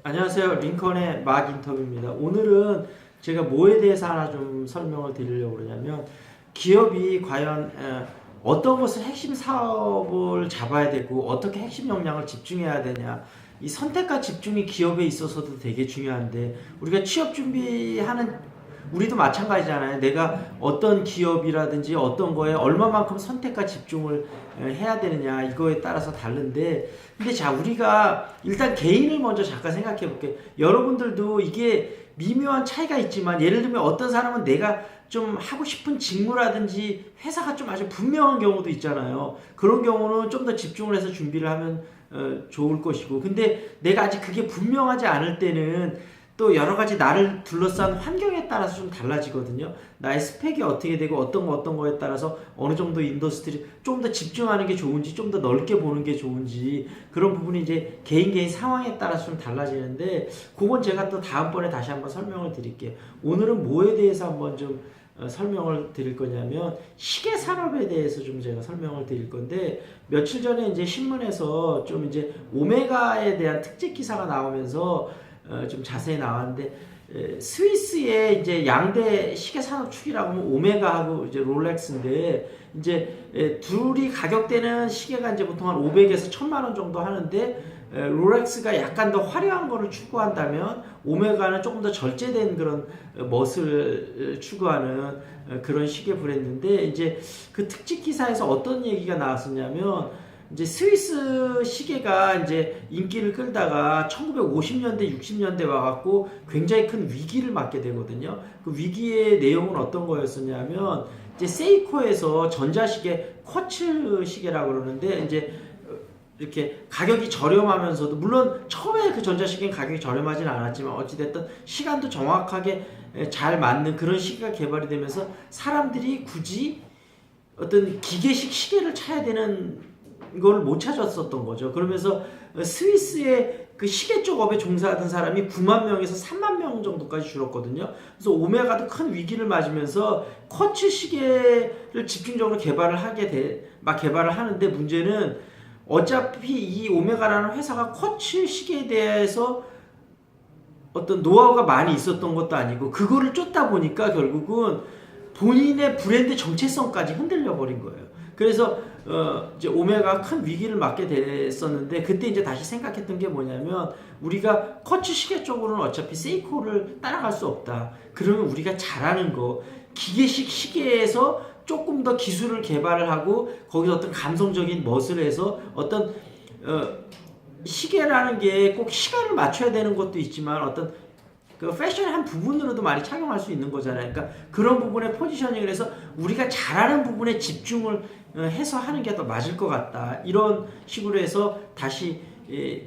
안녕하세요. 링컨의 막 인터뷰입니다. 오늘은 제가 뭐에 대해서 하나 좀 설명을 드리려고 그러냐면 기업이 과연 어떤 것을 핵심 사업을 잡아야 되고 어떻게 핵심 역량을 집중해야 되냐, 이 선택과 집중이 기업에 있어서도 되게 중요한데 우리가 취업 준비하는 우리도 마찬가지잖아요. 내가 어떤 기업이라든지 어떤 거에 얼마만큼 선택과 집중을 해야 되느냐 이거에 따라서 다른데, 근데 자, 우리가 일단 개인을 먼저 잠깐 생각해 볼게요. 여러분들도 이게 미묘한 차이가 있지만, 예를 들면 어떤 사람은 내가 좀 하고 싶은 직무라든지 회사가 좀 아주 분명한 경우도 있잖아요. 그런 경우는 좀 더 집중을 해서 준비를 하면 좋을 것이고, 근데 내가 아직 그게 분명하지 않을 때는 또 여러 가지 나를 둘러싼 환경에 따라서 좀 달라지거든요. 나의 스펙이 어떻게 되고 어떤 거에 따라서 어느 정도 인더스트리 좀 더 집중하는 게 좋은지, 좀 더 넓게 보는 게 좋은지, 그런 부분이 이제 개인 상황에 따라서 좀 달라지는데, 그건 제가 또 다음번에 다시 한번 설명을 드릴게요. 오늘은 뭐에 대해서 한번 좀 설명을 드릴 거냐면 시계 산업에 대해서 좀 제가 설명을 드릴 건데, 며칠 전에 이제 신문에서 좀 이제 오메가에 대한 특집 기사가 나오면서 좀 자세히 나왔는데, 스위스의 이제 양대 시계 산업 축이라고 하면 오메가하고 이제 롤렉스인데, 이제 둘이 가격대는 시계가 이제 보통 한 500에서 1000만 원 정도 하는데, 롤렉스가 약간 더 화려한 거를 추구한다면 오메가는 조금 더 절제된 그런 멋을 추구하는 그런 시계 브랜드인데, 이제 그 특집 기사에서 어떤 얘기가 나왔었냐면, 이제 스위스 시계가 이제 인기를 끌다가 1950년대, 60년대 와갖고 굉장히 큰 위기를 맞게 되거든요. 그 위기의 내용은 어떤 거였었냐면, 이제 세이코에서 전자시계 쿼츠 시계라고 그러는데, 이제 이렇게 가격이 저렴하면서도, 물론 처음에 그 전자시계는 가격이 저렴하진 않았지만 어찌됐든 시간도 정확하게 잘 맞는 그런 시계가 개발이 되면서 사람들이 굳이 어떤 기계식 시계를 차야 되는 걸 못 찾았었던 거죠. 그러면서 스위스의 그 시계 쪽 업에 종사하던 사람이 9만 명에서 3만 명 정도까지 줄었거든요. 그래서 오메가도 큰 위기를 맞으면서 쿼츠 시계를 집중적으로 개발을 하는데, 문제는 어차피 이 오메가라는 회사가 쿼츠 시계에 대해서 어떤 노하우가 많이 있었던 것도 아니고, 그거를 쫓다 보니까 결국은 본인의 브랜드 정체성까지 흔들려 버린 거예요. 그래서 이제 오메가가 큰 위기를 맞게 됐었는데, 그때 이제 다시 생각했던 게 뭐냐면, 우리가 쿼츠 시계 쪽으로는 어차피 세이코를 따라갈 수 없다. 그러면 우리가 잘하는 거, 기계식 시계에서 조금 더 기술을 개발을 하고 거기서 어떤 감성적인 멋을 해서 어떤 시계라는 게 꼭 시간을 맞춰야 되는 것도 있지만 어떤 그 패션의 한 부분으로도 많이 착용할 수 있는 거잖아요. 그러니까 그런 부분에 포지셔닝을 해서 우리가 잘하는 부분에 집중을 해서 하는 게 더 맞을 것 같다. 이런 식으로 해서 다시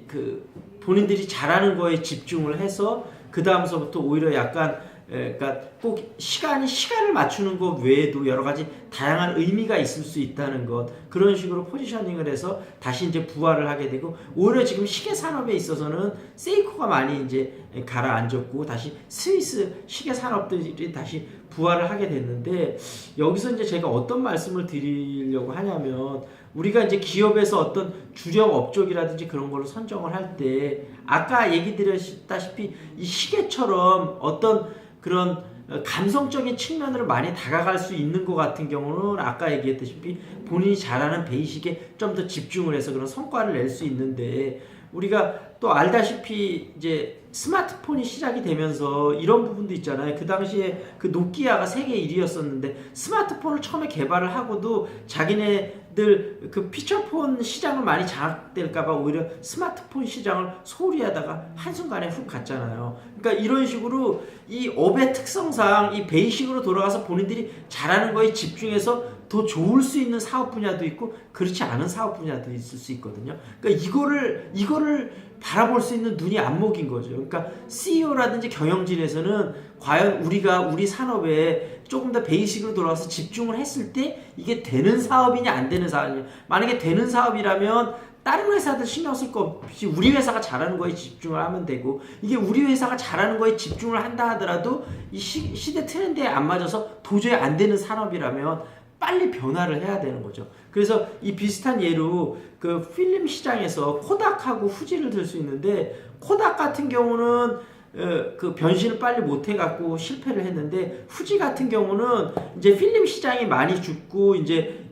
그 본인들이 잘하는 거에 집중을 해서, 그 다음서부터 오히려 약간 그러니까 꼭 시간을 맞추는 것 외에도 여러 가지 다양한 의미가 있을 수 있다는 것, 그런 식으로 포지셔닝을 해서 다시 이제 부활을 하게 되고, 오히려 지금 시계 산업에 있어서는 세이코가 많이 이제 가라앉았고 다시 스위스 시계 산업들이 다시 부활을 하게 됐는데, 여기서 이제 제가 어떤 말씀을 드리려고 하냐면, 우리가 이제 기업에서 어떤 주력 업종이라든지 그런 걸로 선정을 할 때, 아까 얘기 드렸다시피 이 시계처럼 어떤 그런 감성적인 측면으로 많이 다가갈 수 있는 것 같은 경우는 아까 얘기했다시피 본인이 잘하는 베이직에 좀 더 집중을 해서 그런 성과를 낼 수 있는데, 우리가 또 알다시피 이제 스마트폰이 시작이 되면서 이런 부분도 있잖아요. 그 당시에 그 노키아가 세계 1위였었는데 스마트폰을 처음에 개발을 하고도 자기네들 그 피처폰 시장을 많이 장악될까봐 오히려 스마트폰 시장을 소홀히 하다가 한순간에 훅 갔잖아요. 그러니까 이런 식으로 이 업의 특성상 이 베이식으로 돌아가서 본인들이 잘하는 거에 집중해서 더 좋을 수 있는 사업 분야도 있고 그렇지 않은 사업 분야도 있을 수 있거든요. 그러니까 이거를 바라볼 수 있는 눈이 안목인 거죠. 그러니까 CEO라든지 경영진에서는 과연 우리 산업에 조금 더 베이식으로 돌아가서 집중을 했을 때 이게 되는 사업이냐 안 되는 사업이냐. 만약에 되는 사업이라면 다른 회사들 신경 쓸 거 없이 우리 회사가 잘하는 거에 집중을 하면 되고, 이게 우리 회사가 잘하는 거에 집중을 한다 하더라도 이 시대 트렌드에 안 맞아서 도저히 안 되는 산업이라면 빨리 변화를 해야 되는 거죠. 그래서 이 비슷한 예로 그 필름 시장에서 코닥하고 후지를 들 수 있는데, 코닥 같은 경우는 그 변신을 빨리 못 해갖고 실패를 했는데, 후지 같은 경우는 이제 필름 시장이 많이 죽고 이제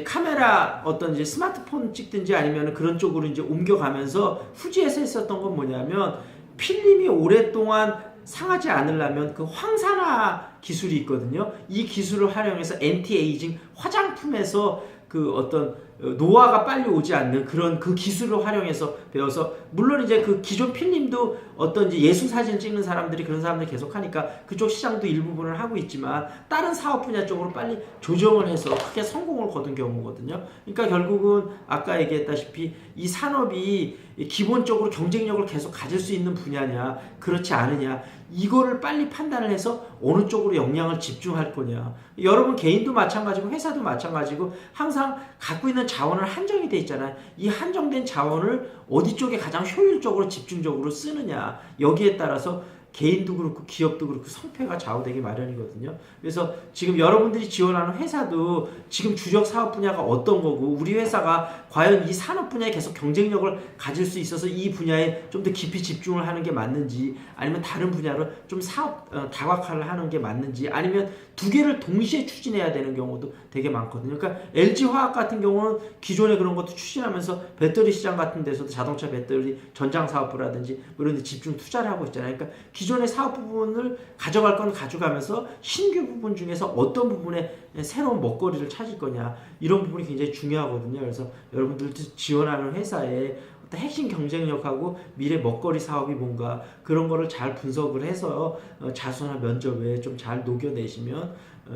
카메라 어떤 이제 스마트폰 찍든지 아니면 그런 쪽으로 이제 옮겨가면서, 후지에서 했었던 건 뭐냐면 필름이 오랫동안 상하지 않으려면 그 황산화 기술이 있거든요. 이 기술을 활용해서 엔티에이징 화장품에서 그 어떤 노화가 빨리 오지 않는 그런 그 기술을 활용해서 배워서, 물론 이제 그 기존 필름도 어떤 이제 예술 사진 찍는 사람들이 그런 사람들 계속 하니까 그쪽 시장도 일부분을 하고 있지만, 다른 사업 분야 쪽으로 빨리 조정을 해서 크게 성공을 거둔 경우거든요. 그러니까 결국은 아까 얘기했다시피 이 산업이 기본적으로 경쟁력을 계속 가질 수 있는 분야냐 그렇지 않으냐, 이거를 빨리 판단을 해서 어느 쪽으로 역량을 집중할 거냐. 여러분 개인도 마찬가지고 회사도 마찬가지고 항상 갖고 있는 자원은 한정이 돼 있잖아요. 이 한정된 자원을 어디 쪽에 가장 효율적으로 집중적으로 쓰느냐, 여기에 따라서 개인도 그렇고 기업도 그렇고 성패가 좌우되기 마련이거든요. 그래서 지금 여러분들이 지원하는 회사도 지금 주력 사업 분야가 어떤 거고, 우리 회사가 과연 이 산업 분야에 계속 경쟁력을 가질 수 있어서 이 분야에 좀 더 깊이 집중을 하는 게 맞는지, 아니면 다른 분야로 좀 사업 다각화를 하는 게 맞는지, 아니면 두 개를 동시에 추진해야 되는 경우도 되게 많거든요. 그러니까 LG화학 같은 경우는 기존에 그런 것도 추진하면서 배터리 시장 같은 데서도 자동차 배터리 전장 사업부라든지 이런 데 집중 투자를 하고 있잖아요. 그러니까 기존의 사업 부분을 가져갈 건 가져가면서 신규 부분 중에서 어떤 부분에 새로운 먹거리를 찾을 거냐, 이런 부분이 굉장히 중요하거든요. 그래서 여러분들 지원하는 회사에 어떤 핵심 경쟁력하고 미래 먹거리 사업이 뭔가, 그런 거를 잘 분석을 해서 자소나 면접에 좀 잘 녹여내시면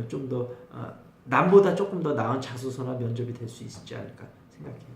좀 더 남보다 조금 더 나은 자소서나 면접이 될 수 있지 않을까 생각해요.